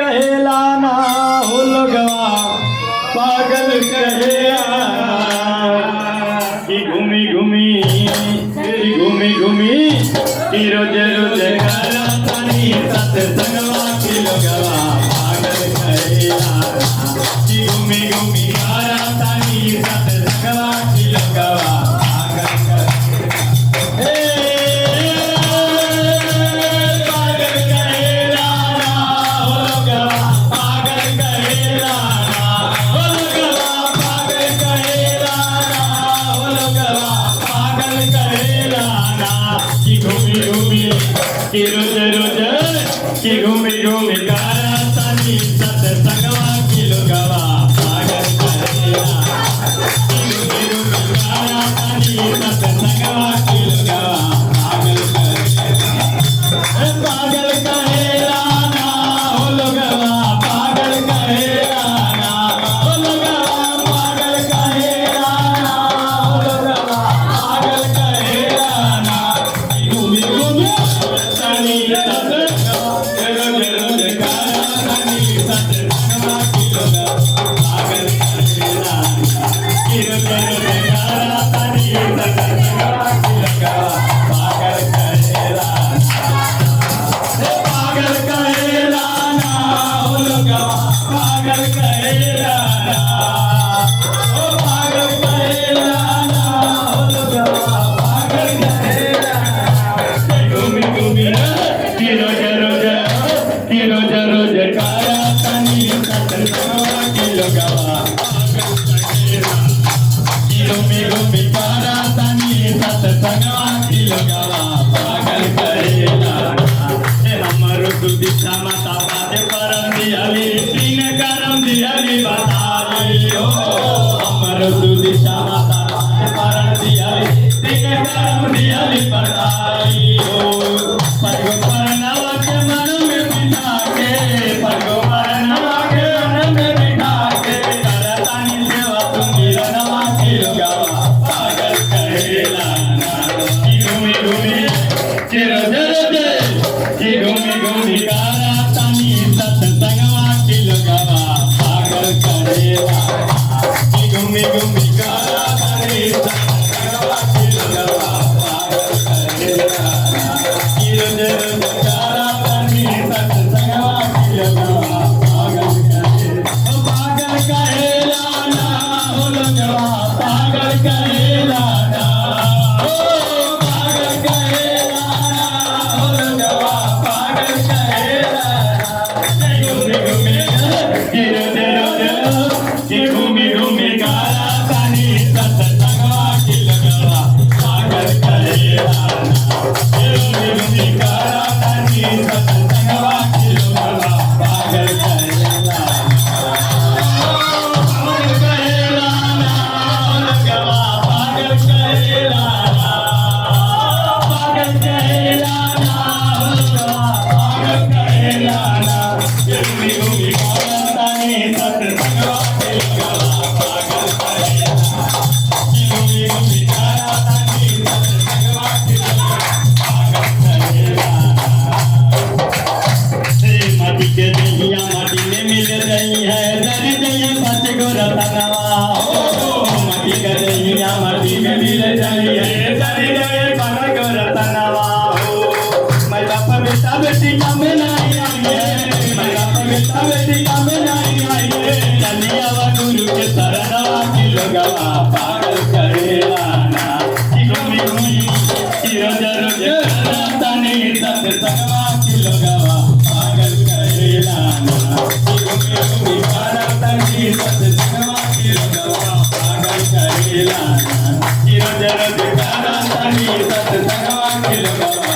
कहेला ना हो लोगवा पागल कहेला कि घूमी घूमी कि रोज रोज करा तानी सत्संगवा कि लोगवा पागल कहेला कि घूमी करा तानी सत्संगवा कि लोगवा पागल कि रोज रोज कि घूमी करा तानी सत्संगवा कि लोगवा पागल करेला कि घूमी करा तानी सत्संगवा कि लोगवा पागल करेला ना हो लोगवा पागल करेला ना हो लोगवा पागल करेला ना हो लोगवा पागल करेला ना घूमी तानी दिशा माता बाजे परम दियाली तीन करम दियाली बताली हो हमर दिशा माता बाजे परम दियाली तीन करम दियाली बताली हो परगो परनवा के मन में बिठा के परगो परनवा के मन में बिठा के करतानी सेवा तुम गिरनवा की लोगवा पागल करेला ना कि घूमी कि रोज कि घूमी करा तानी सत्संगवा कि लोगवा पागल करेला कि घूमी करा तानी सत्संगवा कि लोगवा पागल करेला कि रोज रोज करा तानी सत्संगवा कि लोगवा पागल करेला ना हो लोगवा पागल करेला ना हो पागल करेला ना हो लोगवा पागल करेला कि घूमी करा तानी सत्संगवा कि लोगवा पागल करेला कि घूमी करा तानी सत्संगवा कि लोगवा पागल करेला ना लोगवा पागल करेला पागल करेला ना लोगवा पागल करेला ना घूमी करा तानी सत्संगवा कि लोगवा पागल करेला कि घूमी करा तानी सत्संगवा कि लोगवा पागल करेला माटी के दहिया माटी में मिल रही है दर जय पच गोरतनवा हो माटी के दहिया माटी में मिल रही है दर जय पच गोरतनवा हो मैं बाप बेटा बेटी का में नहीं आई है मैं बाप बेटा बेटी का में नहीं आई है चलिया गुरु के शरणवा कि लोगवा पागल करेला ना कि घूमी कि रोज रोज करा तानी सत्संगवा कि लोगवा पागल करेला ना कि घूमी करा तानी सत्संगवा कि लोगवा पागल करेला ना कि रोज रोज करा तानी सत्संगवा कि लोगवा